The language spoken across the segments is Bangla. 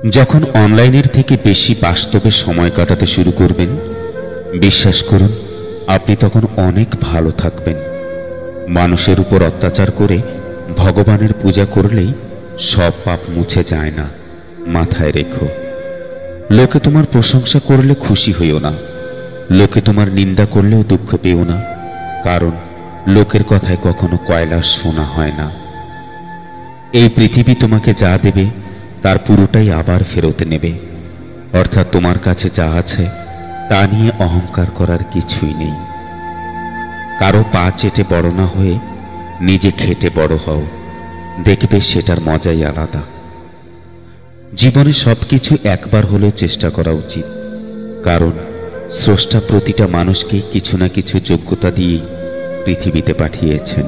যখন অনলাইনের থেকে বেশি বাস্তবে সময় কাটাতে শুরু করবেন, বিশ্বাস করুন আপনি তখন অনেক ভালো থাকবেন। মানুষের উপর অত্যাচার করে ভগবানের পূজা করলেই সব পাপ মুছে যায় না, মাথায় রেখো। লোকে তোমার প্রশংসা করলে খুশি হইও না, লোকে তোমার নিন্দা করলেও দুঃখ পেও না, কারণ লোকের কথায় কখনো কয়লা শোনা হয় না। এই পৃথিবী তোমাকে যা দেবে তার পুরোটাই আবার ফেরত নেবে, অর্থাৎ তোমার কাছে যা আছে তা নিয়ে অহংকার করার কিছুই নেই। কারো পা চেটে বড় না হয়ে নিজে খেটে বড় হও, দেখবে সেটার মজাই আলাদা। জীবনে সবকিছু একবার হলেও চেষ্টা করা উচিত, কারণ স্রষ্টা প্রতিটা মানুষকে কিছু না কিছু যোগ্যতা দিয়েই পৃথিবীতে পাঠিয়েছেন।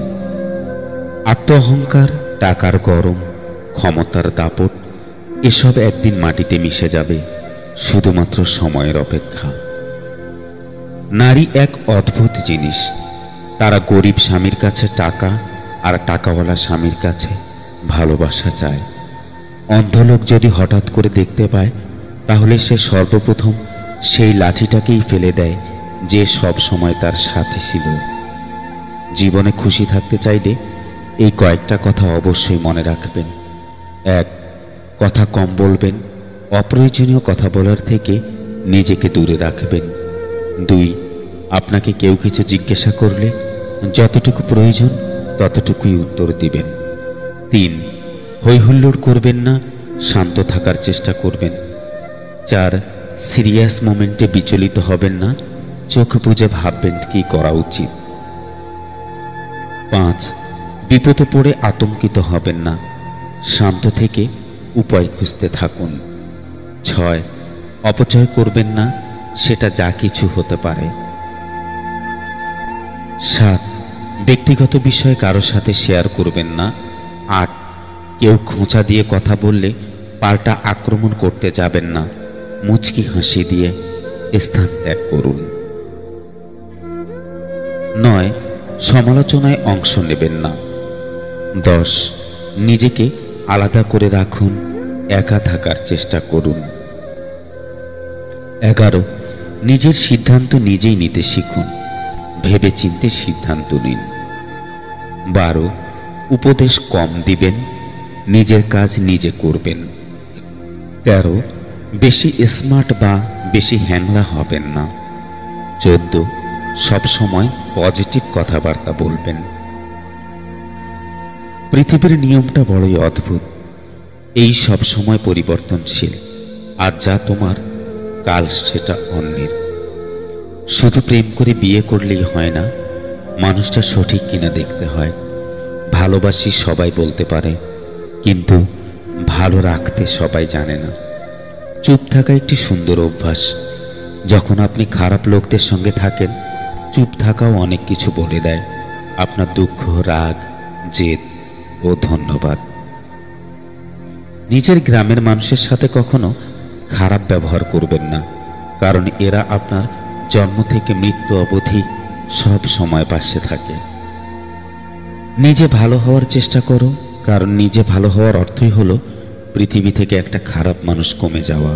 আত্ম অহংকার, টাকার গরম, ক্ষমতার দাপট এসব একদিন মাটিতে মিশে যাবে, শুধুমাত্র সময়ের অপেক্ষা। নারী এক অদ্ভুত জিনিস, তারা গরিব স্বামীর কাছে টাকা আর টাকাওয়ালা স্বামীর কাছে ভালোবাসা চায়। অন্ধ লোক যদি হঠাৎ করে দেখতে পায়, তাহলে সে সর্বপ্রথম সেই লাঠিটাকেই ফেলে দেয় যে সব সময় তার সাথে ছিল। জীবনে খুশি থাকতে চাইলে এই কয়েকটা কথা অবশ্যই মনে রাখবেন। 1. কথা কম বলবেন, অপ্রয়োজনীয় কথা বলার থেকে নিজেকে দূরে রাখবেন। 2. আপনাকে কেউ কিছু জিজ্ঞাসা করলে যতটুকু প্রয়োজন ততটুকুই উত্তর দিবেন। 3. হইহুল্লোড় করবেন না, শান্ত থাকার চেষ্টা করবেন। 4. সিরিয়াস মোমেন্টে বিচলিত হবেন না, চোখ বুজে ভাববেন কি করা উচিত। 5. বিপদে পড়ে আতঙ্কিত হবেন না, শান্ত থেকে উপায় খুঁজতে থাকুন। 6. অপচয় করবেন না, সেটা যা কিছু হতে পারে। 7. ব্যক্তিগত বিষয় কারো সাথে শেয়ার করবেন না। 8. কেউ খোঁচা দিয়ে কথা বললে পাল্টা আক্রমণ করতে যাবেন না, মুচকি হাসি দিয়ে স্থান ত্যাগ করুন। 9. সমালোচনায় অংশ নেবেন না। 10. নিজেকে আলাদা করে রাখুন, একা থাকার চেষ্টা করুন। 11. নিজের সিদ্ধান্ত নিজেই নিতে শিখুন, ভেবে চিন্তে সিদ্ধান্ত নিন। 12. উপদেশ কম দিবেন, নিজের কাজ নিজে করবেন। 13. বেশি স্মার্ট বা বেশি হ্যাংলা হবেন না। 14. সব সময় পজিটিভ কথাবার্তা বলবেন। পৃথিবীর নিয়মটা বড়ই অদ্ভুত, এই সব সময় পরিবর্তনশীল। আজ যা তোমার, কাল সেটা অন্যের। শুধু প্রেম করে বিয়ে করলেই হয় না, মানুষটা সঠিক কিনা দেখতে হয়। ভালোবাসি সবাই বলতে পারে, কিন্তু ভালো রাখতে সবাই জানে না। চুপ থাকা একটি সুন্দর অভ্যাস। যখন আপনি খারাপ লোকদের সঙ্গে থাকেন, চুপ থাকাও অনেক কিছু বলে দেয়, আপনার দুঃখ, রাগ, জেদ ও ধন্যবাদ। নিজের গ্রামের মানুষের সাথে কখনো খারাপ ব্যবহার করবেন না, কারণ এরা আপনার জন্ম থেকে মৃত্যু অবধি সব সময় পাশে থাকে। নিজে ভালো হওয়ার চেষ্টা করো, কারণ নিজে ভালো হওয়ার অর্থই হলো পৃথিবী থেকে একটা খারাপ মানুষ কমে যাওয়া।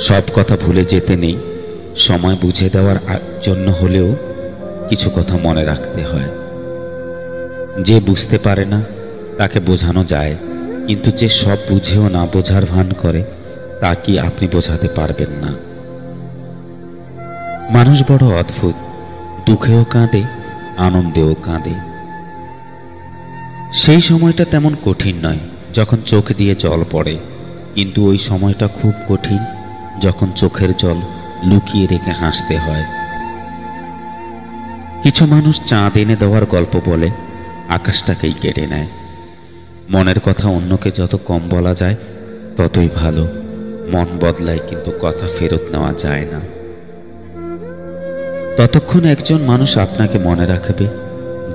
সব কথা ভুলে যেতে নেই, সময় বুঝে দেওয়ার জন্য হলেও কিছু কথা মনে রাখতে হয়। যে বুঝতে পারে না তাকে বোঝানো যায়, কিন্তু যে সব বুঝেও না বোঝার ভান করে তা কি আপনি বোঝাতে পারবেন না। মানুষ বড় অদ্ভুত, দুঃখেও কাঁদে, আনন্দেও কাঁদে। সেই সময়টা তেমন কঠিন নয় যখন চোখ দিয়ে জল পড়ে, কিন্তু ওই সময়টা খুব কঠিন যখন চোখের জল লুকিয়ে রেখে হাসতে হয়। কিছু মানুষ চাঁদ এনে দেওয়ার গল্প বলে আকাশটাকেই কেড়ে নেয়। মনের কথা অন্যকে যত কম বলা যায় ততই ভালো। মন বদলায়, কিন্তু কথা ফেরত নেওয়া যায় না। ততক্ষণ একজন মানুষ আপনাকে মনে রাখবে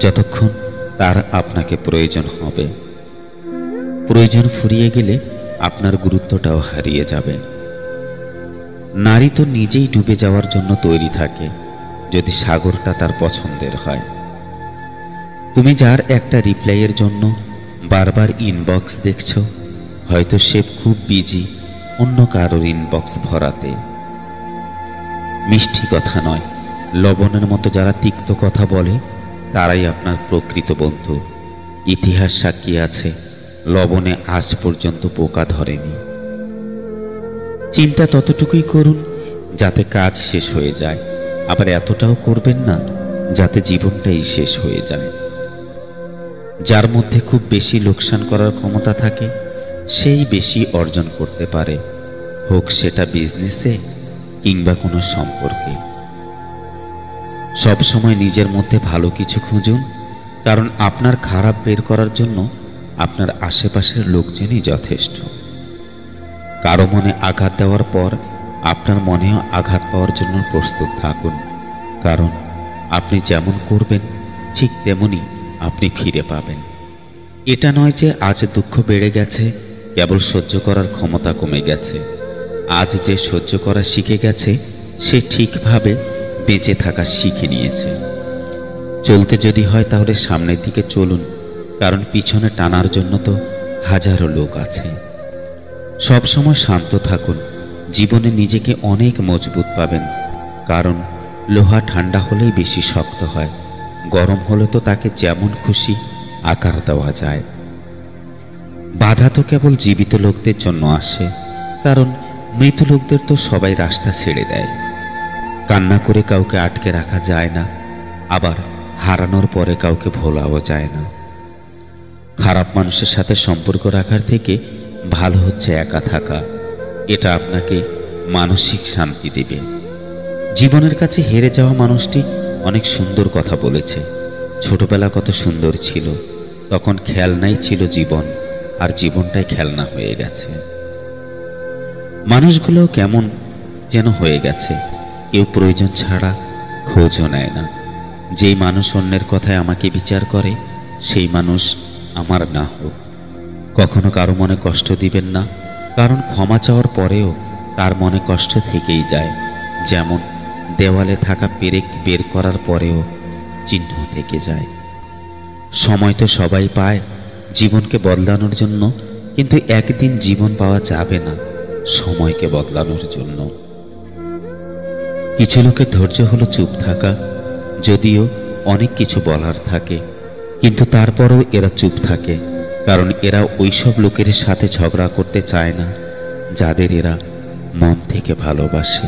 যতক্ষণ তার আপনাকে প্রয়োজন হবে। প্রয়োজন ফুরিয়ে গেলে আপনার গুরুত্বটাও হারিয়ে যাবে। নারী তো নিজেই ডুবে যাওয়ার জন্য তৈরি থাকে, যদি সাগরটা তার পছন্দের হয়। তুমি যার একটা রিপ্লাইয়ের জন্য বারবার ইনবক্স দেখছো, হয়তো সে খুব বিজি অন্য কারোর ইনবক্স ভরাতে। মিষ্টি কথা নয়, লবণের মতো যারা তিক্ত কথা বলে তারাই আপনার প্রকৃত বন্ধু। ইতিহাস সাক্ষী আছে, লবণে আজ পর্যন্ত পোকা ধরেনি। চিন্তা ততটুকুই করুন যাতে কাজ শেষ হয়ে যায়, আবার এতটাও করবেন না যাতে জীবনটাই শেষ হয়ে যায়। যার মধ্যে খুব বেশি লোকসান করার ক্ষমতা থাকে সেই বেশি অর্জন করতে পারে, হোক সেটা বিজনেসে কিংবা কোনো সম্পর্কে। সব সময় নিজের মধ্যে ভালো কিছু খুঁজুন, কারণ আপনার খারাপ বের করার জন্য আপনার আশেপাশের লোকজনই যথেষ্ট। কারো মনে আঘাত দেওয়ার পর আপনার মনেও আঘাত পাওয়ার জন্য প্রস্তুত থাকুন, কারণ আপনি যেমন করবেন ঠিক তেমনি আপনি ফিরে পাবেন। এটা নয় যে আজ দুঃখ বেড়ে গেছে, কেবল সহ্য করার ক্ষমতা কমে গেছে। আজ যে সহ্য করা শিখে গেছে সে ঠিকভাবে বেঁচে থাকা শিখে নিয়েছে। চলতে যদি হয় তাহলে সামনের দিকে চলুন, কারণ পিছনে টানার জন্য তো হাজারো লোক আছে। সব সময় শান্ত থাকুন, জীবনে নিজেকে অনেক মজবুত পাবেন, কারণ লোহা ঠান্ডা হলেই বেশি শক্ত হয়, গরম হলে তো তাকে যেমন খুশি আকার দেওয়া যায়। বাধা তো কেবল জীবিত লোকদের জন্য আসে, কারণ মৃত লোকদের তো সবাই রাস্তা ছেড়ে দেয়। কান্না করে কাউকে আটকে রাখা যায় না, আবার হারানোর পরে কাউকে ভোলাও যায় না। খারাপ মানুষের সাথে সম্পর্ক রাখার থেকে ভালো হচ্ছে একা থাকা। এটা আপনাকে মানসিক শান্তি দেবে। জীবনের কাছে হেরে যাওয়া মানুষটি অনেক সুন্দর কথা বলেছে। ছোটবেলা কত সুন্দর ছিল, তখন খেলনাই ছিল জীবন, আর জীবনটাই খেলনা হয়ে গেছে। মানুষগুলো কেমন যেন হয়ে গেছে, কেউ প্রয়োজন ছাড়া খোঁজও নেয় না। যেই মানুষ অন্যের কথায় আমাকে বিচার করে সেই মানুষ আমার না হোক। কখনো কারো মনে কষ্ট দিবেন না, কারণ ক্ষমা চাওয়ার পরেও তার মনে কষ্ট থেকেই যায়। যেমন দেওয়ালে থাকা পেরেক বের করার পরেও চিহ্ন থেকে যায়। সময় তো সবাই পায় জীবনকে বদলানোর জন্য, কিন্তু একদিন জীবন পাওয়া যাবে না সময়কে বদলানোর জন্য। কিছু লোকের ধৈর্য হলো চুপ থাকা, যদিও অনেক কিছু বলার থাকে, কিন্তু তারপরেও এরা চুপ থাকে, কারণ এরা ওইসব লোকের সাথে ঝগড়া করতে চায় না যাদের এরা মন থেকে ভালোবাসে।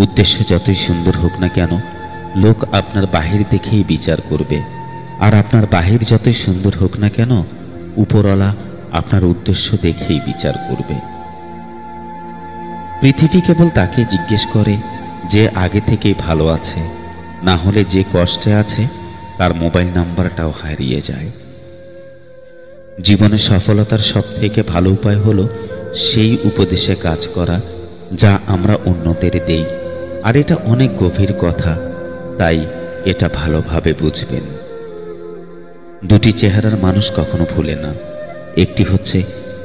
উদ্দেশ্য যতই সুন্দর হোক না কেন, লোক আপনার বাহির দেখেই বিচার করবে, আর আপনার বাহির যতই সুন্দর হোক না কেন, উপরওয়ালা আপনার উদ্দেশ্য দেখেই বিচার করবে। পৃথিবী কেবল তাকে জিজ্ঞেস করে যে আগে থেকেই ভালো আছে, না হলে যে কষ্টে আছে তার মোবাইল নাম্বারটাও হারিয়ে যায়। জীবনে সফলতার সব থেকে ভালো উপায় হলো সেই উপদেশে কাজ করা যা আমরা অন্যদের দেই। আর এটা অনেক গভীর কথা, তাই এটা ভালোভাবে বুঝবেন। দুটি চেহারার মানুষ কখনো ভুলে না। একটি হচ্ছে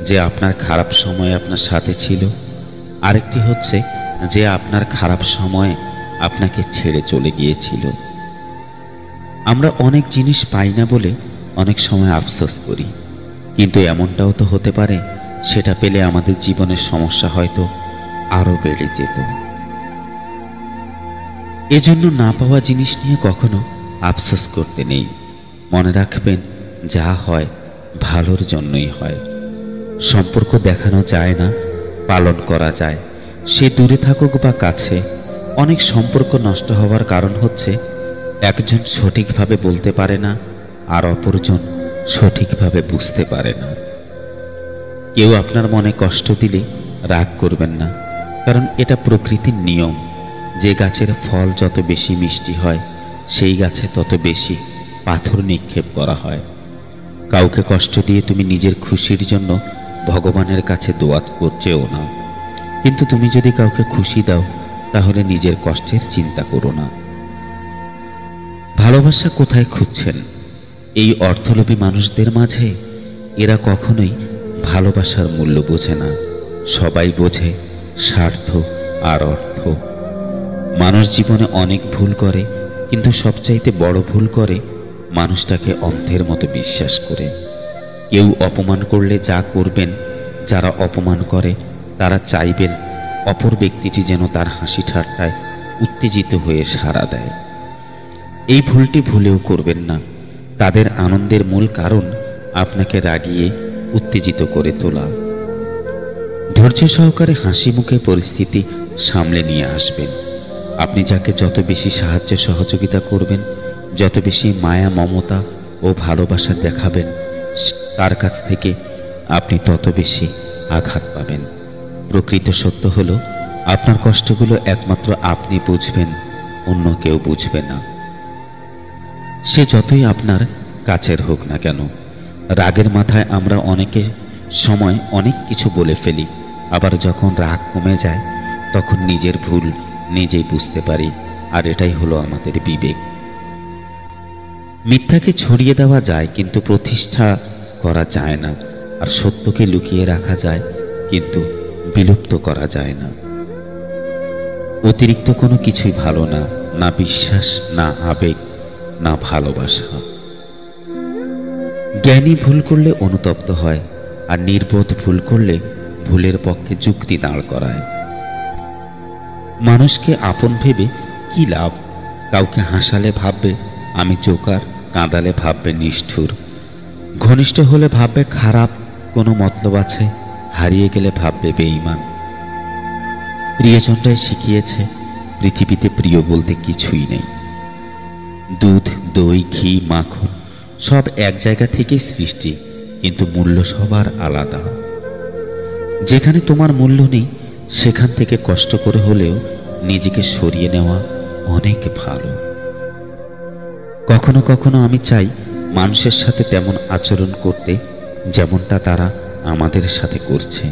যে আপনার খারাপ সময়ে আপনার সাথে ছিল, আরেকটি হচ্ছে যে আপনার খারাপ সময়ে আপনাকে ছেড়ে চলে গিয়েছিল। আমরা অনেক জিনিস পাই না বলে অনেক সময় আফসোস করি, কিন্তু এমনটাও তো হতে পারে সেটা পেলে আমাদের জীবনের সমস্যা হয়তো আরো বেড়ে যেত। এজন্য না পাওয়া জিনিস নিয়ে কখনো আফসোস করতে নেই। মনে রাখবেন, যা হয় ভালোর জন্যই হয়। সম্পর্ক দেখানো যায় না, পালন করা যায়। সে দূরে থাকুক বা কাছে, অনেক সম্পর্ক নষ্ট হওয়ার কারণ হচ্ছে একজন সঠিকভাবে বলতে পারে না আর অপরজন সঠিকভাবে বুঝতে পারে না। কেউ আপনার মনে কষ্ট দিলে রাগ করবেন না, কারণ এটা প্রকৃতির নিয়ম। যে গাছের ফল যত বেশি মিষ্টি হয় সেই গাছে তত বেশি পাথর নিক্ষেপ করা হয়। কাউকে কষ্ট দিয়ে তুমি নিজের খুশির জন্য ভগবানের কাছে দোয়া করছেও না, কিন্তু তুমি যদি কাউকে খুশি দাও তাহলে নিজের কষ্টের চিন্তা করো না। ভালোবাসা কোথায় খুঁজছেন? এই অর্থলোভী মানুষদের মাঝে? এরা কখনোই ভালোবাসার মূল্য বোঝে না। সবাই বোঝে স্বার্থ আর অর্থ। মানুষ জীবনে অনেক ভুল করে, কিন্তু সবচাইতে বড় ভুল করে মানুষটাকে অন্ধের মতো বিশ্বাস করে। কেউ অপমান করলে যা করবেন যারা অপমান করে তারা চাইবেন অপর ব্যক্তিটি যেন তার হাসি ঠাট্টায় উত্তেজিত হয়ে সাড়া দেয়। এই ভুলটি ভুলেও করবেন না। তাদের আনন্দের মূল কারণ আপনাকে রাগিয়ে উত্তেজিত করে তোলা। ধৈর্য সহকারে হাসি মুখে পরিস্থিতি সামলে নিয়ে আসবেন। আপনি যাকে যত বেশি সাহায্য সহযোগিতা করবেন, যত বেশি মায়া মমতা ও ভালোবাসা দেখাবেন, তার কাছ থেকে আপনি তত বেশি আঘাত পাবেন। প্রকৃত সত্য হলো, আপনার কষ্টগুলো একমাত্র আপনি বুঝবেন, অন্য কেউ বুঝবে না। সে যতই আপনার কাছের হোক না কেন। রাগের মাথায় আমরা অনেকে সময় অনেক কিছু বলে ফেলি, আবার যখন রাগ কমে যায় তখন নিজের ভুল নিজেই বুঝতে পারি, আর এটাই হলো আমাদের বিবেক। মিথ্যাকে ছড়িয়ে দেওয়া যায় কিন্তু প্রতিষ্ঠা করা যায় না, আর সত্যকে লুকিয়ে রাখা যায় কিন্তু বিলুপ্ত করা যায় না। অতিরিক্ত কোনো কিছুই ভালো না, না বিশ্বাস, না আবেগ, না ভালোবাসা। জ্ঞানী ভুল করলে অনুতপ্ত হয়, আর নির্বোধ ভুল করলে ভুলের পক্ষে যুক্তি দাঁড় করায়। মানুষকে আপন ভেবে কি লাভ? কাউকে হাসালে ভাববে আমি জোকার, কাঁদালে ভাববে নিষ্ঠুর, ঘনিষ্ঠ হলে ভাববে খারাপ কোনো মতলব আছে, হারিয়ে গেলে ভাববে বেঈমান। প্রিয়জনরাই শিখিয়েছে পৃথিবীতে প্রিয় বলতে কিছুই নেই। দুধ, দই, ঘি, মাখন সব এক জায়গা থেকেই সৃষ্টি, কিন্তু মূল্য সবার আলাদা। যেখানে তোমার মূল্য নেই সেখান থেকে কষ্ট করে হলেও নিজেকে সরিয়ে নেওয়া অনেক ভালো। কখনো কখনো আমি চাই মানুষের সাথে তেমন আচরণ করতে যেমনটা তারা আমাদের সাথে করছে,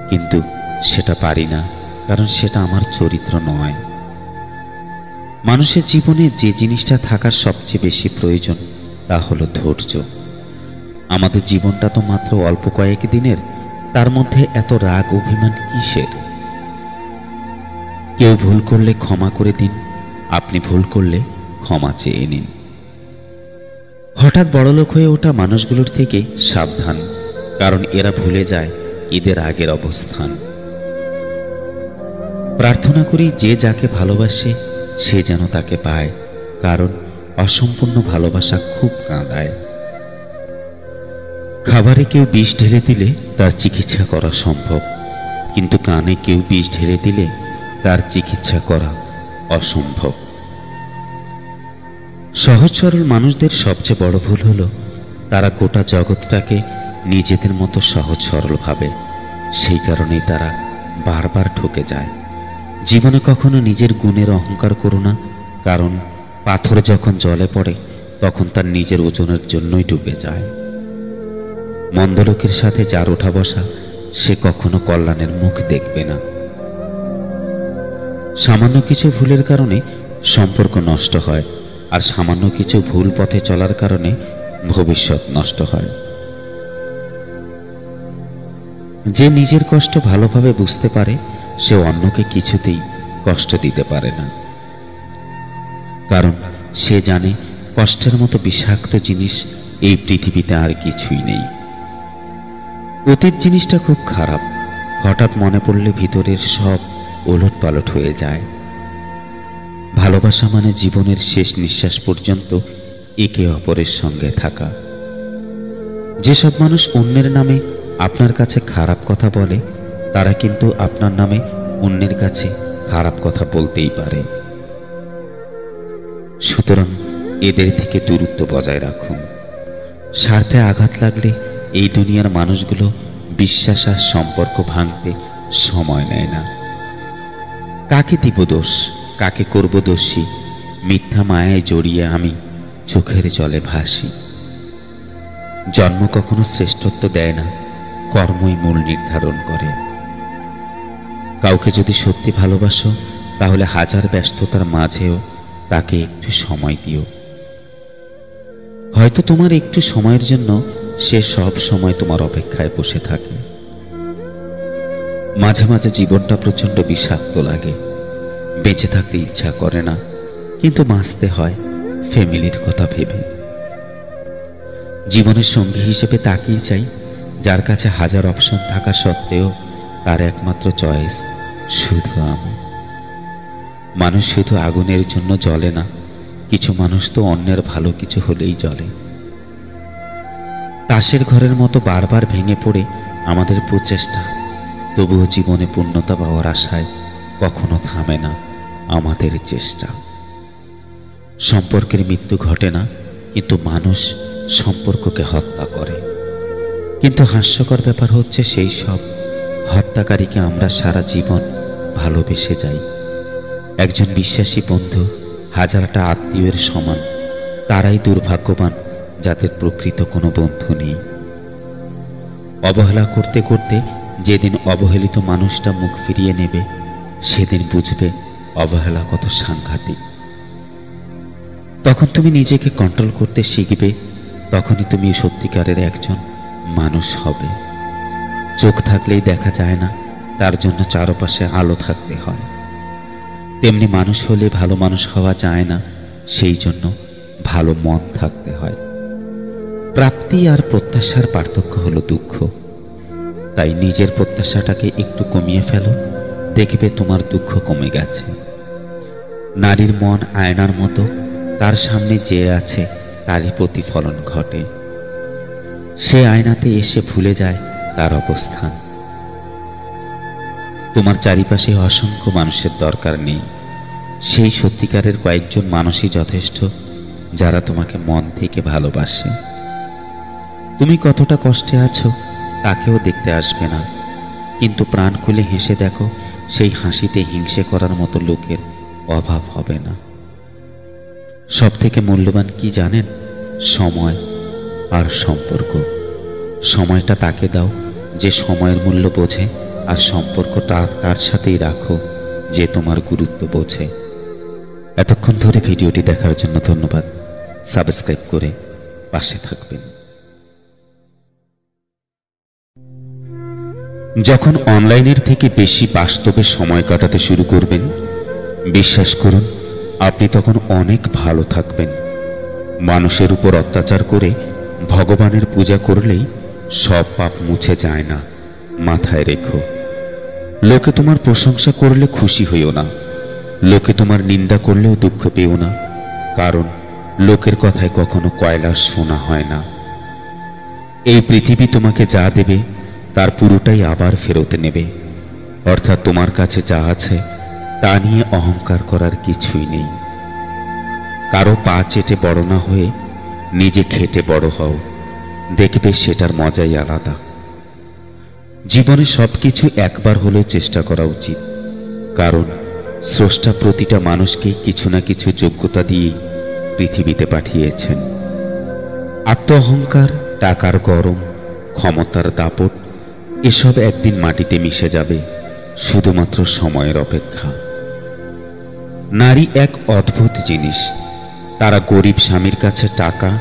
কিন্তু সেটা পারি না, কারণ সেটা আমার চরিত্র নয়। মানুষের জীবনে যে জিনিসটা থাকার সবচেয়ে বেশি প্রয়োজন তা হলো ধৈর্য। আমাদের জীবনটা তো মাত্র অল্প কয়েক দিনের, তার মধ্যে এত রাগ অভিমান কিসের? কেউ ভুল করলে ক্ষমা করে দিন, আপনি ভুল করলে ক্ষমা চেয়ে নিন। হঠাৎ বড়লোক হয়ে ওঠা মানুষগুলোর থেকে সাবধান, কারণ এরা ভুলে যায় ঈদের আগের অবস্থান। প্রার্থনা করি যে যাকে ভালোবাসে সে যেন তাকে পায়, কারণ অসম্পূর্ণ ভালোবাসা খুব কাঁদায়। খাবারে কেউ বিষ ঢেলে দিলে তার চিকিৎসা করা সম্ভব, কিন্তু কানে কেউ বিষ ঢেলে দিলে তার চিকিৎসা করা অসম্ভব। সহজ সরল মানুষদের সবচেয়ে বড় ভুল হলো তারা গোটা জগৎটাকে নিজেদের মতো সহজ সরল ভাবে। সেই কারণেই তারা বারবার ঠকে যায়। জীবনে কখনো নিজের গুণের অহংকার করো না, কারণ পাথর যখন জলে পড়ে তখন তার নিজের ওজনের জন্যই ডুবে যায়। মন্দ লোকের সাথে যার ওঠা বসা সে কখনো কল্যাণের মুখ দেখবে না। সামান্য কিছু ভুলের কারণে সম্পর্ক নষ্ট হয়, আর সামান্য কিছু ভুল পথে চলার কারণে ভবিষ্যৎ নষ্ট হয়। যে নিজের কষ্ট ভালোভাবে বুঝতে পারে সে অন্যকে কিছুতেই কষ্ট দিতে পারে না, কারণ সে জানে কষ্টের মতো বিষাক্ত জিনিস এই পৃথিবীতে আর কিছুই নেই। অতীত জিনিসটা খুব খারাপ, হঠাৎ মনে পড়লে ভিতরের সব ওলট পালট হয়ে যায়। ভালোবাসা মানে জীবনের শেষ নিঃশ্বাস পর্যন্ত একে অপরের সঙ্গে থাকা। যেসব মানুষ অন্যের নামে আপনার কাছে খারাপ কথা বলে তারা কিন্তু আপনার নামে অন্যের কাছে খারাপ কথা বলতেই পারে। সুতরাং এদের থেকে দূরত্ব বজায় রাখুন। স্বার্থে আঘাত লাগলে এই দুনিয়ার মানুষগুলো বিশ্বাস আর সম্পর্ক ভাঙতে সময় নেয় না। কাকে দিব দোষ, কাকে করব দোষী? মিথ্যা মায়ায় জড়িয়ে আমি চোখের জলে ভাসি। জন্ম কখনো শ্রেষ্ঠত্ব দেয় না, কর্মই মূল নির্ধারণ করে। কাউকে যদি সত্যি ভালোবাসো তাহলে হাজার ব্যস্ততার মাঝেও তাকে একটু সময় দিও। হয়তো তোমার একটু সময়ের জন্য সে সব সময় তোমার অপেক্ষায় বসে থাকে। মাঝে মাঝে জীবনটা প্রচন্ড বিষাক্ত লাগে, বেঁচে থাকতে ইচ্ছা করে না, কিন্তু বাঁচতে হয় ফ্যামিলির কথা ভেবে। জীবনের সঙ্গী হিসেবে তাকেই চাই যার কাছে হাজার অপশন থাকা সত্ত্বেও তার একমাত্র চয়েস শুধু আমি। মানুষ শুধু আগুনের জন্য জ্বলে না, কিছু মানুষ তো অন্যের ভালো কিছু হলেই জ্বলে। তাসের ঘরের মতো বারবার ভেঙে পড়ে আমাদের প্রচেষ্টা, তবুও জীবনে পূর্ণতা পাওয়ার আশায় কখনো থামে না আমাদের চেষ্টা। সম্পর্কের মৃত্যু ঘটে না, কিন্তু মানুষ সম্পর্ককে হত্যা করে। কিন্তু হাস্যকর ব্যাপার হচ্ছে, সেই সব হত্যাকারীকে আমরা সারা জীবন ভালোবেসে যাই। একজন বিশ্বাসী বন্ধু হাজারটা আত্মীয়ের সমান, তারাই দুর্ভাগ্যবান যাদের প্রকৃত কোনো বন্ধু নেই। অবহেলা করতে করতে যেদিন অবহেলিত মানুষটা মুখ ফিরিয়ে নেবে, সেদিন বুঝবে অবহেলা কত সাংঘাতিক। তখন তুমি নিজেকে কন্ট্রোল করতে শিখবে, তখনই তুমি সত্যিকারের একজন মানুষ হবে। চোখ থাকলেই দেখা যায় না, তার জন্য চারপাশে আলো থাকতে হয়। তেমনি মানুষ হলে ভালো মানুষ হওয়া যায় না, সেই জন্য ভালো মন থাকতে হয়। প্রাপ্তি আর প্রত্যাশার পার্থক্য হলো দুঃখ। তাই নিজের প্রত্যাশাটাকে একটু কমিয়ে ফেলো, দেখবে তোমার দুঃখ কমে গেছে। নারীর মন আয়নার মতো, তার সামনে যে আছে তারই প্রতিফলন ঘটে। সে আয়নাতে এসে ভুলে যায় তার অবস্থান। তোমার চারিপাশে অসংখ্য মানুষের দরকার নেই, সেই সত্যিকারের কয়েকজন মানুষই যথেষ্ট, যারা তোমাকে মন থেকে ভালোবাসে। তুমি কতটা কষ্টে আছো তাকেও দেখতে আসবে না, কিন্তু প্রাণ খুলে হেসে দেখো, সেই হাসিতে হিংসে করার মতো লোকের অভাব হবে না। সব থেকে মূল্যবান কি জানেন? সময় আর সম্পর্ক। সময়টা তাকে দাও যে সময়ের মূল্য বোঝে, আর সম্পর্কটা তার সাথেই রাখো যে তোমার গুরুত্ব বোঝে। এতক্ষণ ধরে ভিডিওটি দেখার জন্য ধন্যবাদ। সাবস্ক্রাইব করে পাশে থাকবেন। যখন অনলাইনের থেকে বেশি বাস্তবে সময় কাটাতে শুরু করবেন, বিশ্বাস করুন আপনি তখন অনেক ভালো থাকবেন। মানুষের উপর অত্যাচার করে ভগবানের পূজা করলেই সব পাপ মুছে যায় না, মাথায় রেখো। লোকে তোমার প্রশংসা করলে খুশি হইও না, লোকে তোমার নিন্দা করলেও দুঃখ পেও না, কারণ লোকের কথায় কখনো কয়লা শোনা হয় না। এই পৃথিবী তোমাকে যা দেবে তার পুরোটাই আবার ফেরত নেবে, অর্থাৎ তোমার কাছে যা আছে তা নিয়ে অহংকার করার কিছুই নেই। কারো পা চেটে বড় না হয়ে নিজে খেটে বড় হও, দেখবে সেটার মজাই আলাদা। জীবনে সবকিছু একবার হলেও চেষ্টা করা উচিত, কারণ স্রষ্টা প্রতিটা মানুষকে কিছু না কিছু যোগ্যতা দিয়েই পৃথিবীতে পাঠিয়েছেন। আত্ম অহংকার, টাকার গরম, ক্ষমতার দাপট এসব একদিন মাটিতে মিশে যাবে, শুধুমাত্র সময়ের অপেক্ষা। নারী এক অদ্ভুত জিনিস, তারা গরিব স্বামীর কাছে টাকা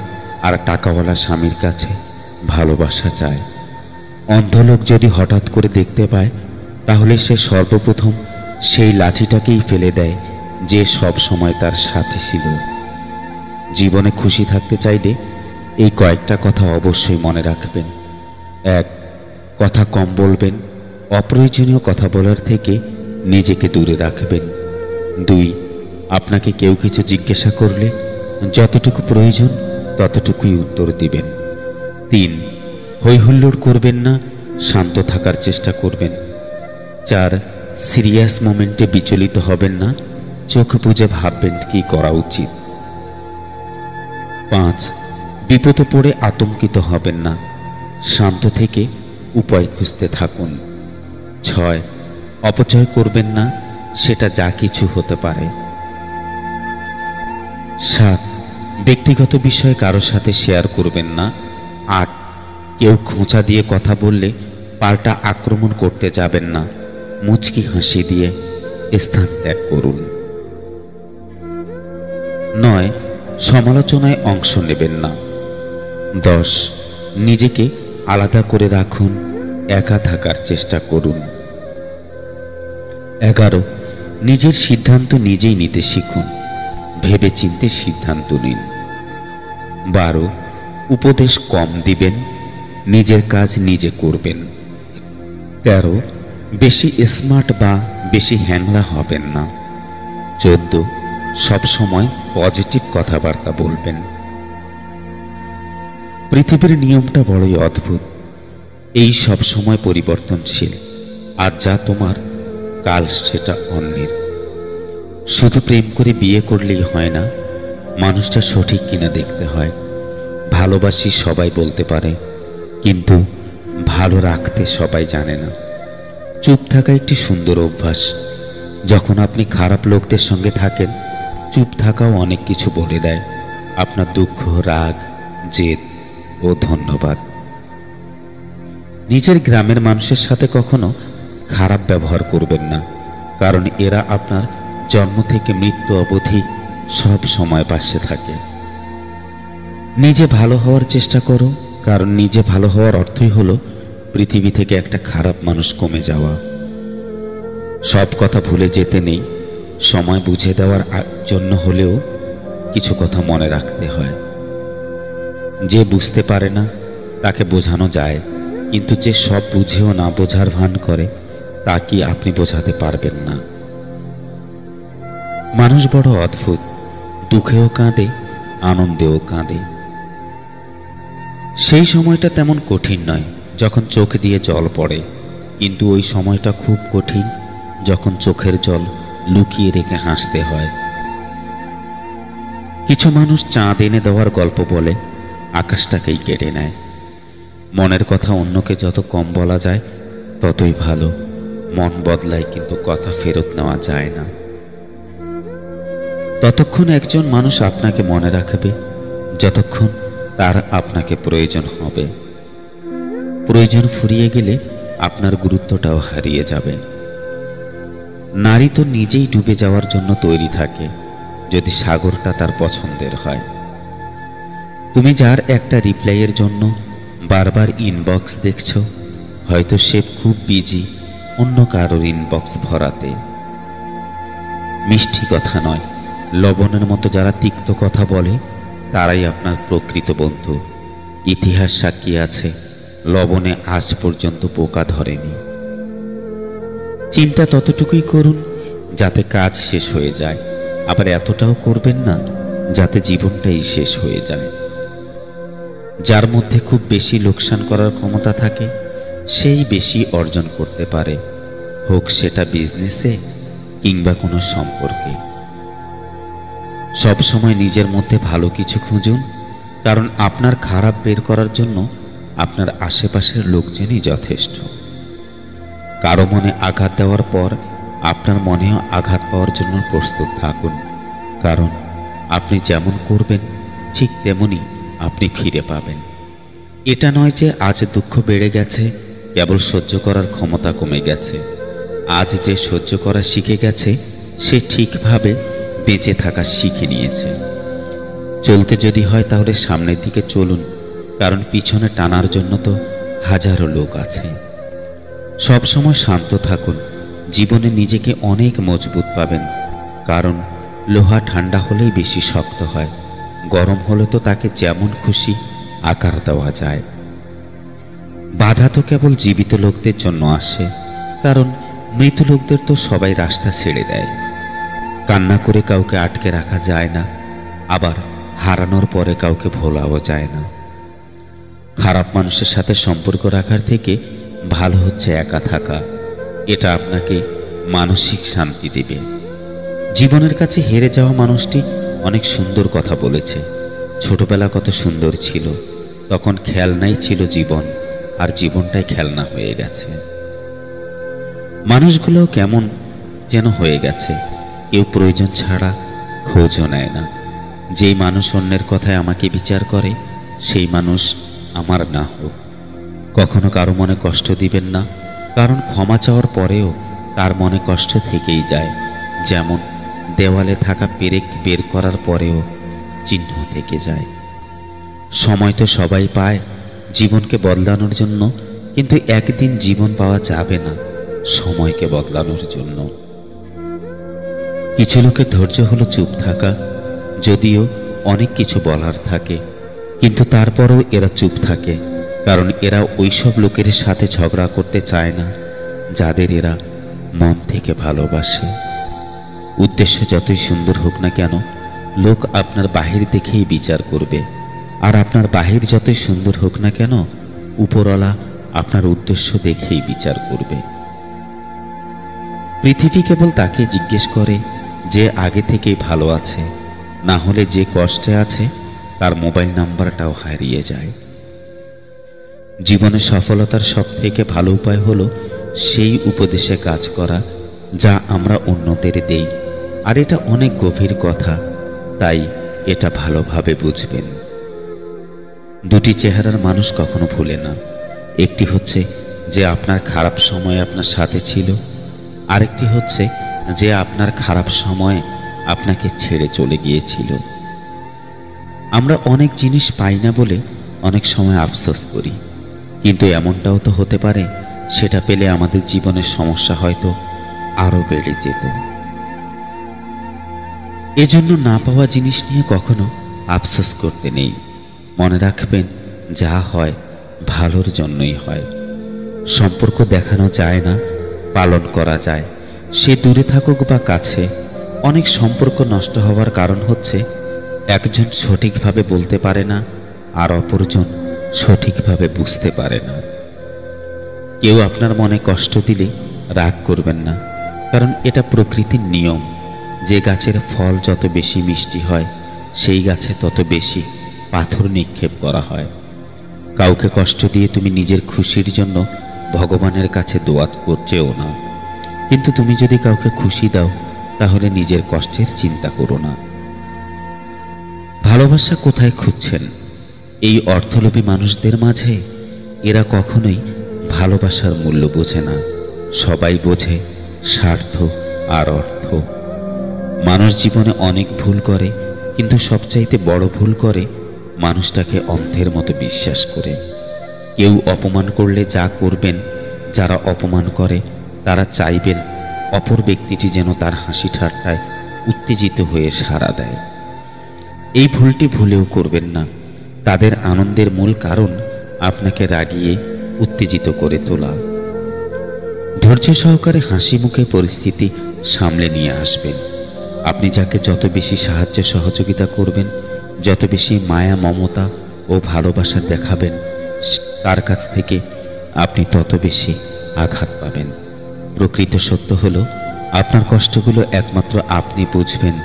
আর টাকাওয়ালা স্বামীর কাছে ভালোবাসা চায়। অন্ধলোক যদি হঠাৎ করে দেখতে পায়, তাহলে সে সর্বপ্রথম সেই লাঠিটাকেই ফেলে দেয় যে সব সময় তার সাথে ছিল। জীবনে খুশি থাকতে চাইলে এই কয়েকটা কথা অবশ্যই মনে রাখবেন। 1. কথা কম বলবেন, অপ্রয়োজনীয় কথা বলার থেকে নিজেকে দূরে রাখবেন। 2. আপনাকে কেউ কিছু জিজ্ঞাসা করলে যতটুকু প্রয়োজন ততটুকুই উত্তর দিবেন। 3. হইহুল্লোড় করবেন না, শান্ত থাকার চেষ্টা করবেন। 4. সিরিয়াস মোমেন্টে বিচলিত হবেন না, চোখ বুজে ভাববেন কি করা উচিত। 5. বিপদে পড়ে আতঙ্কিত হবেন না, শান্ত থেকে উপায় খুঁজতে থাকুন। 6. অপচয় করবেন না, সেটা যা কিছু হতে পারে। 7. ব্যক্তিগত বিষয় কারো সাথে শেয়ার করবেন না। 8. কেউ খোঁচা দিয়ে কথা বললে পাল্টা আক্রমণ করতে যাবেন না, মুচকি হাসি দিয়ে স্থান ত্যাগ করুন। 9. সমালোচনায় অংশ নেবেন না। 10. নিজেকে আলাদা করে রাখুন, একা থাকার চেষ্টা করুন। 11. নিজের সিদ্ধান্ত নিজেই নিতে শিখুন, ভেবে চিন্তে সিদ্ধান্ত নিন। 12. উপদেশ কম দিবেন, নিজের কাজ নিজে করবেন। 13 বেশি স্মার্ট বা বেশি হ্যাংলা হবেন না। 14 সব সময় পজিটিভ কথাবার্তা বলবেন। পৃথিবীর নিয়মটা বড়ই অদ্ভুত। এই সব সময় পরিবর্তনশীল। আজ যা তোমার, কাল সেটা অন্যের। শুধু প্রেম করে বিয়ে করলেই হয় না, মানুষটা সঠিক কিনা দেখতে হয়। ভালোবাসি সবাই বলতে পারে, কিন্তু ভালো রাখতে সবাই জানে না। চুপ থাকা একটি সুন্দর অভ্যাস। যখন আপনি খারাপ লোকদের সঙ্গে থাকেন, চুপ থাকাও অনেক কিছু বলে দেয়। আপনার দুঃখ, রাগ, জেদ ও ধন্যবাদ। নিজের গ্রামের মানুষের সাথে কখনো খারাপ ব্যবহার করবেন না, কারণ এরা আপনার জন্ম থেকে মৃত্যু অবধি সব সময় পাশে থাকে। নিজে ভালো হওয়ার চেষ্টা করো, কারণ নিজে ভালো হওয়ার অর্থই হলো পৃথিবী থেকে একটা খারাপ মানুষ কমে যাওয়া। সব কথা ভুলে যেতে নেই, সময় বুঝে দেওয়ার জন্য হলেও কিছু কথা মনে রাখতে হয়। যে বুঝতে পারে না তাকে বোঝানো যায়, কিন্তু যে সব বুঝেও না বোঝার ভান করে, তা কি আপনি বোঝাতে পারবেন না? মানুষ বড় অদ্ভুত, দুঃখেও কাঁদে, আনন্দেও কাঁদে। সেই সময়টা তেমন কঠিন নয় যখন চোখ দিয়ে জল পড়ে, কিন্তু ওই সময়টা খুব কঠিন যখন চোখের জল লুকিয়ে রেখে হাসতে হয়। কিছু মানুষ চাঁদ এনে দেওয়ার গল্প বলে, আকাশটাকেই কেড়ে নেয়। মনের কথা অন্যকে যত কম বলা যায় ততই ভালো। মন বদলায়, কিন্তু কথা ফেরত নেওয়া যায় না। ততক্ষণ একজন মানুষ আপনাকে মনে রাখবে যতক্ষণ তার আপনাকে প্রয়োজন হবে। প্রয়োজন ফুরিয়ে গেলে আপনার গুরুত্বটাও হারিয়ে যাবে। নারী তো নিজেই ডুবে যাওয়ার জন্য তৈরি থাকে, যদি সাগরটা তার পছন্দের হয়। তুমি যার একটা রিপ্লাইয়ের জন্য বারবার ইনবক্স দেখছো, হয়তো সে খুব বিজি অন্য কারোর ইনবক্স ভরাতে। মিষ্টি কথা নয়, লবণের মতো যারা তিক্ত কথা বলে তারাই আপনার প্রকৃত বন্ধু। ইতিহাস সাক্ষী আছে, লবণে আজ পর্যন্ত পোকা ধরেনি। চিন্তা ততটুকুই করুন যাতে কাজ শেষ হয়ে যায়, আবার এতটাও করবেন না যাতে জীবনটাই শেষ হয়ে যায়। যার মধ্যে খুব বেশি লোকসান করার ক্ষমতা থাকে, সেই বেশি অর্জন করতে পারে, হোক সেটা বিজনেসে কিংবা কোনো সম্পর্কে। সব সময় নিজের মধ্যে ভালো কিছু খুঁজুন, কারণ আপনার খারাপ বের করার জন্য আপনার আশেপাশের লোকজনই যথেষ্ট। কারো মনে আঘাত দেওয়ার পর আপনার মনেও আঘাত পাওয়ার জন্য প্রস্তুত থাকুন, কারণ আপনি যেমন করবেন ঠিক তেমনি আপনি ফিরে পাবেন। এটা নয় যে আজ দুঃখ বেড়ে গেছে, কেবল সহ্য করার ক্ষমতা কমে গেছে। আজ যে সহ্য করা শিখে গেছে, সে ঠিকভাবে বেঁচে থাকা শিখে নিয়েছে। চলতে যদি হয় তাহলে সামনের দিকে চলুন, কারণ পিছনে টানার জন্য তো হাজারো লোক আছে। সব সময় শান্ত থাকুন, জীবনে নিজেকে অনেক মজবুত পাবেন, কারণ লোহা ঠান্ডা হলেই বেশি শক্ত হয়, গরম হলে তো তাকে যেমন খুশি আকার দেওয়া যায়। বাধা তো কেবল জীবিত লোকদের জন্য আসে, কারণ মৃত লোকদের তো সবাই রাস্তা ছেড়ে দেয়। কান্না করে কাউকে আটকে রাখা যায় না, আবার হারানোর পরে কাউকে ভোলাও যায় না। খারাপ মানুষের সাথে সম্পর্ক রাখার থেকে ভালো হচ্ছে একা থাকা। এটা আপনাকে মানসিক শান্তি দেবে। জীবনের কাছে হেরে যাওয়া মানুষটি অনেক সুন্দর কথা বলেছে। ছোটবেলা কত সুন্দর ছিল, তখন খেলনাই ছিল জীবন, আর জীবনটাই খেলনা হয়ে গেছে। মানুষগুলোও কেমন যেন হয়ে গেছে, কেউ প্রয়োজন ছাড়া খোঁজও নেয় না। যেই মানুষ অন্যের কথায় আমাকে বিচার করে, সেই মানুষ আমার না হোক। কখনো কারো মনে কষ্ট দিবেন না, কারণ ক্ষমা চাওয়ার পরেও তার মনে কষ্ট থেকেই যায়। যেমন দেওয়ালে থাকা পেরেক বের করার পরেও চিহ্ন থেকে যায়। সময় তো সবাই পায় জীবনকে বদলানোর জন্য, কিন্তু একদিন জীবন পাওয়া যাবে না সময়কে বদলানোর জন্য। কিছু লোকের ধৈর্য হলো চুপ থাকা, যদিও অনেক কিছু বলার থাকে, কিন্তু তারপরেও এরা চুপ থাকে, কারণ এরা ওইসব লোকের সাথে ঝগড়া করতে চায় না যাদের এরা মন থেকে ভালোবাসে। উদ্দেশ্য যতই সুন্দর হোক না কেন, লোক আপনার বাহির দেখেই বিচার করবে, আর আপনার বাহির যতই সুন্দর হোক না কেন, উপরওয়ালা আপনার উদ্দেশ্য দেখেই বিচার করবে। পৃথিবী কেবল তাকে জিজ্ঞেস করে যে আগে থেকেই ভালো আছে, না হলে যে কষ্টে আছে তার মোবাইল নাম্বারটাও হারিয়ে যায়। জীবনে সফলতার সবথেকে ভালো উপায় হলো সেই উপদেশে কাজ করা যা আমরা অন্যদের দেই। আর এটা অনেক গভীর কথা, তাই এটা ভালোভাবে বুঝবেন। দুটি চেহারার মানুষ কখনো ভুলে না। একটি হচ্ছে যে আপনার খারাপ সময় আপনার সাথে ছিল, আরেকটি হচ্ছে যে আপনার খারাপ সময়ে আপনাকে ছেড়ে চলে গিয়েছিল। আমরা অনেক জিনিস পাই না বলে অনেক সময় আফসোস করি, কিন্তু এমনটাও তো হতে পারে সেটা পেলে আমাদের জীবনের সমস্যা হয়তো আরো বেড়ে যেত। এজন্য না পাওয়া জিনিস নিয়ে কখনো আফসোস করতে নেই। মনে রাখবেন, যা হয় ভালোর জন্যই হয়। সম্পর্ক দেখানো যায় না, পালন করা যায়। সে দূরে থাকুক বা কাছে, অনেক সম্পর্ক নষ্ট হওয়ার কারণ হচ্ছে একজন সঠিকভাবে বলতে পারে না আর অপরজন সঠিকভাবে বুঝতে পারে না। কেউ আপনার মনে কষ্ট দিলে রাগ করবেন না, কারণ এটা প্রকৃতির নিয়ম। যে গাছের ফল যত বেশি মিষ্টি হয়, সেই গাছে তত বেশি পাথর নিক্ষেপ করা হয়। কাউকে কষ্ট দিয়ে তুমি নিজের খুশির জন্য ভগবানের কাছে দোয়া করছেও না, কিন্তু তুমি যদি কাউকে খুশি দাও তাহলে নিজের কষ্টের চিন্তা করো না। ভালোবাসা কোথায় খুঁজছেন? এই অর্থলোভী মানুষদের মাঝে? এরা কখনোই ভালোবাসার মূল্য বোঝে না। সবাই বোঝে স্বার্থ আর অর্থ। মানুষ জীবনে অনেক ভুল করে, কিন্তু সবচাইতে বড় ভুল করে মানুষটাকে অন্ধের মতো বিশ্বাস করে। কেউ অপমান করলে যা করবেন, যারা অপমান করে তারা চাইবেন অপর ব্যক্তিটি যেন তার হাসি ঠাট্টায় উত্তেজিত হয়ে সাড়া দেয়। এই ভুলটি ভুলেও করবেন না। তাদের আনন্দের মূল কারণ আপনাকে রাগিয়ে উত্তেজিত করে তোলা। ধৈর্য সহকারে হাসি মুখে পরিস্থিতি সামলে নিয়ে আসবেন। আপনি যাকে যত বেশি সাহায্য সহযোগিতা করবেন, যত বেশি মায়া মমতা ও ভালোবাসা দেখাবেন, তার কাছ থেকে আপনি তত বেশি আঘাত পাবেন। প্রকৃত সত্য হলো, আপনার কষ্টগুলো একমাত্র আপনি বুঝবেন,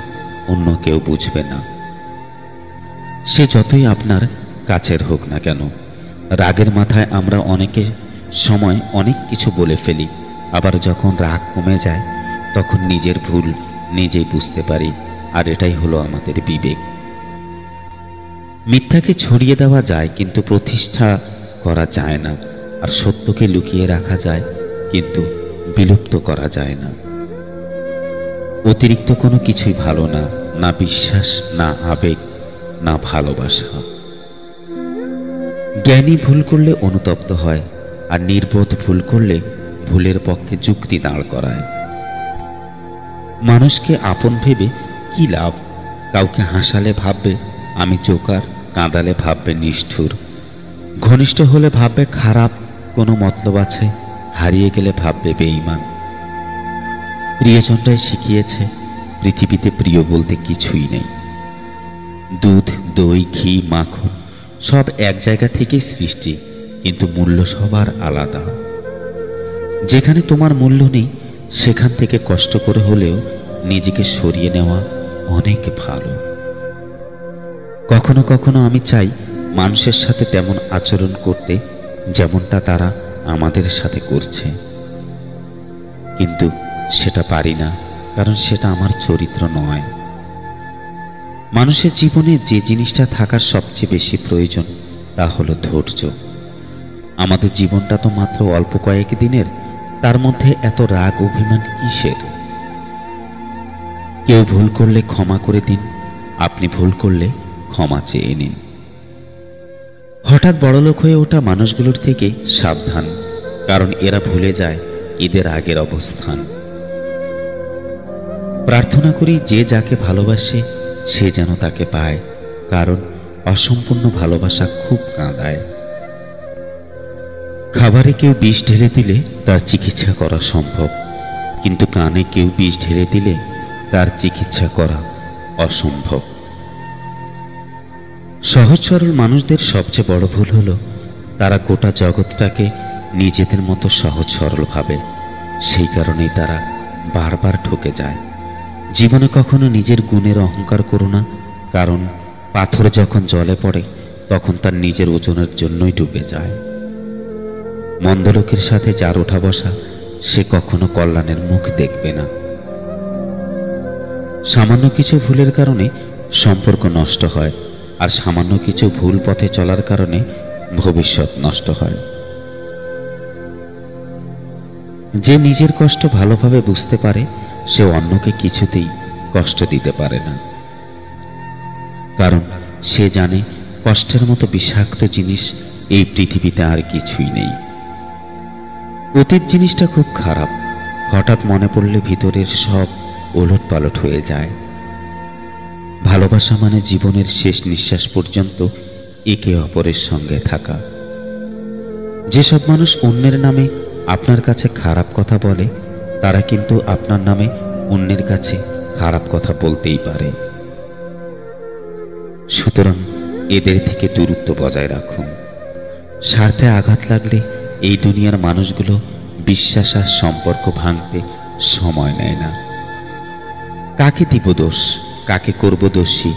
অন্য কেউ বুঝবে না। সে যতই আপনার কাছের হোক না কেন। রাগের মাথায় আমরা অনেকে সময় অনেক কিছু বলে ফেলি, আবার যখন রাগ কমে যায় তখন নিজের ভুল নিজেই বুঝতে পারি, আর এটাই হলো আমাদের বিবেক। মিথ্যাকে ছড়িয়ে দেওয়া যায় কিন্তু প্রতিষ্ঠা করা যায় না, আর সত্যকে লুকিয়ে রাখা যায় কিন্তু বিলুপ্ত করা যায় না। অতিরিক্ত কোনো কিছুই ভালো না, না বিশ্বাস, না আবেগ, না ভালোবাসা। জ্ঞানী ভুল করলে অনুতপ্ত হয়, আর নির্বোধ ভুল করলে ভুলের পক্ষে যুক্তি দাঁড় করায়। মানুষকে আপন ভেবে কি লাভ? কাউকে হাসালে ভাববে আমি জোকার, কাঁদালে ভাববে নিষ্ঠুর, ঘনিষ্ঠ হলে ভাববে খারাপ কোনো মতলব আছে, হারিয়ে গেলে ভাববে বেঈমান। প্রিয়জনটাই শিখিয়েছে পৃথিবীতে প্রিয় বলতে কিছুই নেই। দুধ, দই, ঘি, মাখন সব এক জায়গা থেকেই সৃষ্টি, কিন্তু মূল্য সবার আলাদা। যেখানে তোমার মূল্য নেই সেখান থেকে কষ্ট করে হলেও নিজেকে সরিয়ে নেওয়া অনেক ভালো। কখনো কখনো আমি চাই মানুষের সাথে তেমন আচরণ করতে যেমনটা তারা আমাদের সাথে করছে, কিন্তু সেটা পারি না, কারণ সেটা আমার চরিত্র নয়। মানুষের জীবনে যে জিনিসটা থাকার সবচেয়ে বেশি প্রয়োজন তা হলো ধৈর্য। আমাদের জীবনটা তো মাত্র অল্প কয়েক দিনের, তার মধ্যে এত রাগ অভিমান কিসের? কেউ ভুল করলে ক্ষমা করে দিন, আপনি ভুল করলে ক্ষমা চেয়ে নিন। হঠাৎ বড়লোক হয়ে ওঠা মানুষগুলোর থেকে সাবধান, কারণ এরা ভুলে যায় ঈদের আগের অবস্থান। প্রার্থনা করি যে যাকে ভালোবাসে সে যেন তাকে পায়, কারণ অসম্পূর্ণ ভালোবাসা খুব কাঁদায়। খাবারে কেউ বিষ ঢেলে দিলে তার চিকিৎসা করা সম্ভব, কিন্তু কানে কেউ বিষ ঢেলে দিলে তার চিকিৎসা করা অসম্ভব। সহজ সরল মানুষদের সবচেয়ে বড় ভুল হলো তারা গোটা জগৎটাকে নিজেদের মতো সহজ সরল ভাবে। সেই কারণেই তারা বারবার ঠকে যায়। জীবনে কখনো নিজের গুণের অহংকার করো না, কারণ পাথর যখন জলে পড়ে তখন তার নিজের ওজনের জন্যই ডুবে যায়। মন্দ লোকের সাথে যার ওঠা বসা, সে কখনো কল্যাণের মুখ দেখবে না। সামান্য কিছু ভুলের কারণে সম্পর্ক নষ্ট হয়, আর সামান্য কিছু ভুল পথে চলার কারণে ভবিষ্যৎ নষ্ট হয়। যে নিজের কষ্ট ভালোভাবে বুঝতে পারে, সে অন্যকে কিছুতেই কষ্ট দিতে পারে না, কারণ সে জানে কষ্টের মতো বিষাক্ত জিনিস এই পৃথিবীতে আর কিছুই নেই। অতীত জিনিসটা খুব খারাপ, হঠাৎ মনে পড়লে ভিতরের সব ওলট পালট হয়ে যায়। ভালোবাসা মানে জীবনের শেষ নিঃশ্বাস পর্যন্ত একে অপরের সঙ্গে থাকা। যেসব মানুষ অন্যের নামে আপনার কাছে খারাপ কথা বলে, তারা কিন্তু আপনার নামে অন্যের কাছে খারাপ কথা বলতেই পারে। সুতরাং এদের থেকে দূরত্ব বজায় রাখুন। স্বার্থে আঘাত লাগলে এই দুনিয়ার মানুষগুলো বিশ্বাস আর সম্পর্ক ভাঙতে সময় নেয় না। কাকে দিব দোষ, কাকে করব দোষী?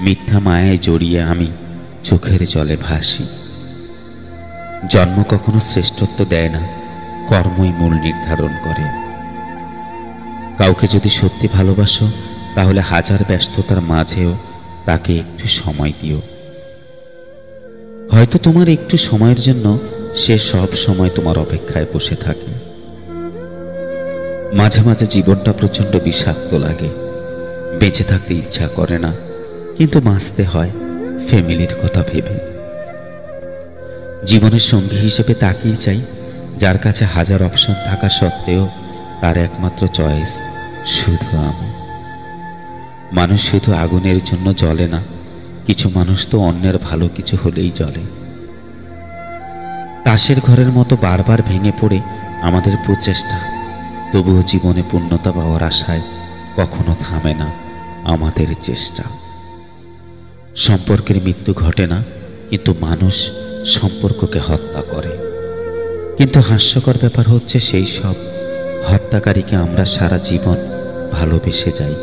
মিথ্যা মায়ায় জড়িয়ে আমি চোখের জলে ভাসি। জন্ম কখনো শ্রেষ্ঠত্ব দেয় না, কর্মই মূল নির্ধারণ করে। কাউকে যদি সত্যি ভালোবাসো, তাহলে হাজার ব্যস্ততার মাঝেও তাকে একটু সময় দিও। হয়তো তোমার একটু সময়ের জন্য সে সব সময় তোমার অপেক্ষায় বসে থাকে। মাঝে মাঝে জীবনটা প্রচন্ড বিষাক্ত লাগে, বেঁচে থাকতে ইচ্ছা করে না, কিন্তু বাঁচতে হয় ফ্যামিলির কথা ভেবে। জীবনের সঙ্গী হিসেবে তাকেই চাই যার কাছে হাজার অপশন থাকা সত্ত্বেও তার একমাত্র চয়েস শুধু আমি। মানুষ শুধু আগুনের জন্য জ্বলে না, কিছু মানুষ তো অন্যের ভালো কিছু হলেই জ্বলে। তাসের ঘরের মতো বারবার ভেঙে পড়ে আমাদের প্রচেষ্টা, তবুও জীবনে পূর্ণতা পাওয়ার আশায় কখনো থামে না আমাদের চেষ্টা। সম্পর্কের মৃত্যু ঘটে না, কিন্তু মানুষ সম্পর্ককে হত্যা করে। কিন্তু হাস্যকর ব্যাপার হচ্ছে, সেই সব হত্যাকারীকে আমরা সারা জীবন ভালোবেসে যাই।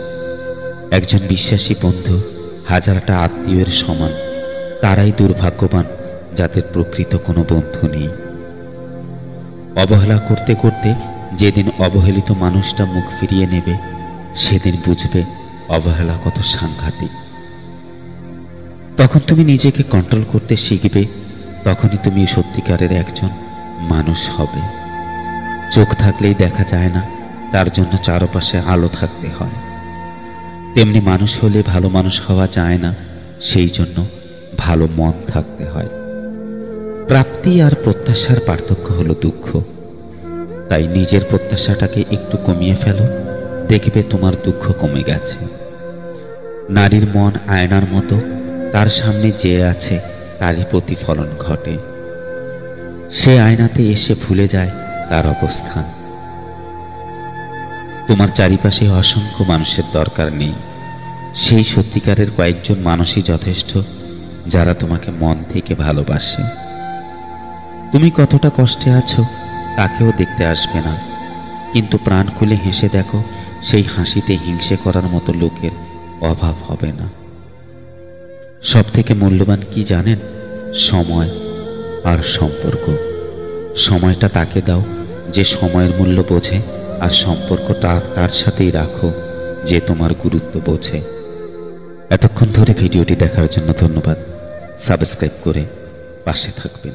একজন বিশ্বাসী বন্ধু হাজারটা আত্মীয়ের সমান। তারাই দুর্ভাগ্যবান যাদের প্রকৃত কোনো বন্ধু নেই। অবহেলা করতে করতে যেদিন অবহেলিত মানুষটা মুখ ফিরিয়ে নেবে, সেদিন বুঝবে অবহেলা কত সাংঘাতিক। তখন তুমি নিজেকে কন্ট্রোল করতে শিখবে, তখনই তুমি সত্যিকারের একজন মানুষ হবে। চোখ থাকলেই দেখা যায় না, তার জন্য চারপাশে আলো থাকতে হয়। তেমনি মানুষ হলে ভালো মানুষ হওয়া যায় না, সেই জন্য ভালো মন থাকতে হয়। প্রাপ্তি আর প্রত্যাশার পার্থক্য হলো দুঃখ। তাই নিজের প্রত্যাশাটাকে একটু কমিয়ে ফেলো, দেখবে তোমার দুঃখ কমে গেছে। নারীর মন আয়নার মতো, তার সামনে যে আছে তারই প্রতিফলন ঘটে। সে আয়নাতে এসে ভুলে যায় তার অবস্থান। তোমার চারিপাশে অসংখ্য মানুষের দরকার নেই, সেই সত্যিকারের কয়েকজন মানুষই যথেষ্ট যারা তোমাকে মন থেকে ভালোবাসে। তুমি কতটা কষ্টে আছো তাকেও দেখতে আসবে না, কিন্তু প্রাণ খুলে হেসে দেখো, সেই হাসিতে হিংসে করার মতো লোকের অভাব হবে না। সব থেকে মূল্যবান কি জানেন? সময় আর সম্পর্ক। সময়টা তাকে দাও যে সময়ের মূল্য বোঝে, আর সম্পর্কটা তার সাথেই রাখো যে তোমার গুরুত্ব বোঝে। এতক্ষণ ধরে ভিডিওটি দেখার জন্য ধন্যবাদ। সাবস্ক্রাইব করে পাশে থাকবেন।